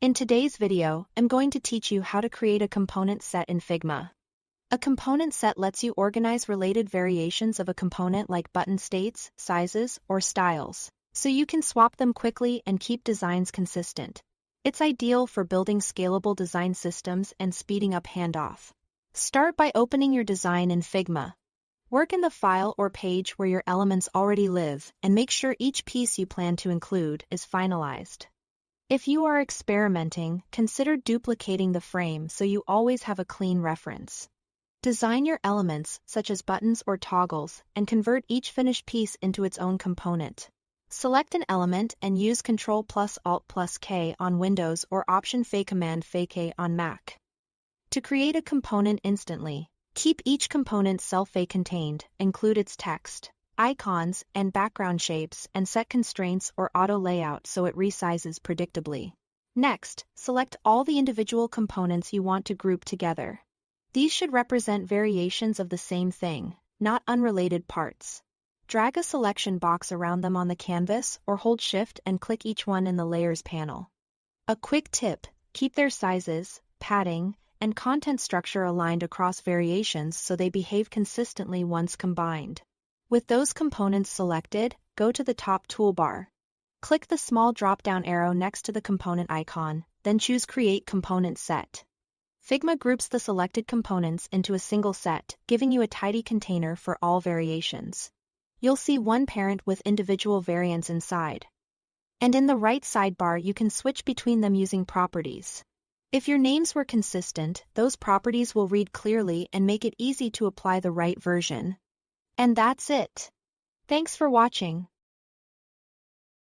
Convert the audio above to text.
In today's video, I'm going to teach you how to create a component set in Figma. A component set lets you organize related variations of a component like button states, sizes, or styles, so you can swap them quickly and keep designs consistent. It's ideal for building scalable design systems and speeding up handoff. Start by opening your design in Figma. Work in the file or page where your elements already live and make sure each piece you plan to include is finalized. If you are experimenting, consider duplicating the frame so you always have a clean reference. Design your elements, such as buttons or toggles, and convert each finished piece into its own component. Select an element and use Ctrl+Alt+K on Windows or Option-F-Command-K on Mac. To create a component instantly, keep each component self-contained, include its text, icons, and background shapes, and set constraints or auto layout so it resizes predictably. Next, select all the individual components you want to group together. These should represent variations of the same thing, not unrelated parts. Drag a selection box around them on the canvas or hold Shift and click each one in the Layers panel. A quick tip: keep their sizes, padding, and content structure aligned across variations so they behave consistently once combined. With those components selected, go to the top toolbar. Click the small drop-down arrow next to the component icon, then choose Create Component Set. Figma groups the selected components into a single set, giving you a tidy container for all variations. You'll see one parent with individual variants inside. And in the right sidebar you can switch between them using properties. If your names were consistent, those properties will read clearly and make it easy to apply the right version. And that's it. Thanks for watching.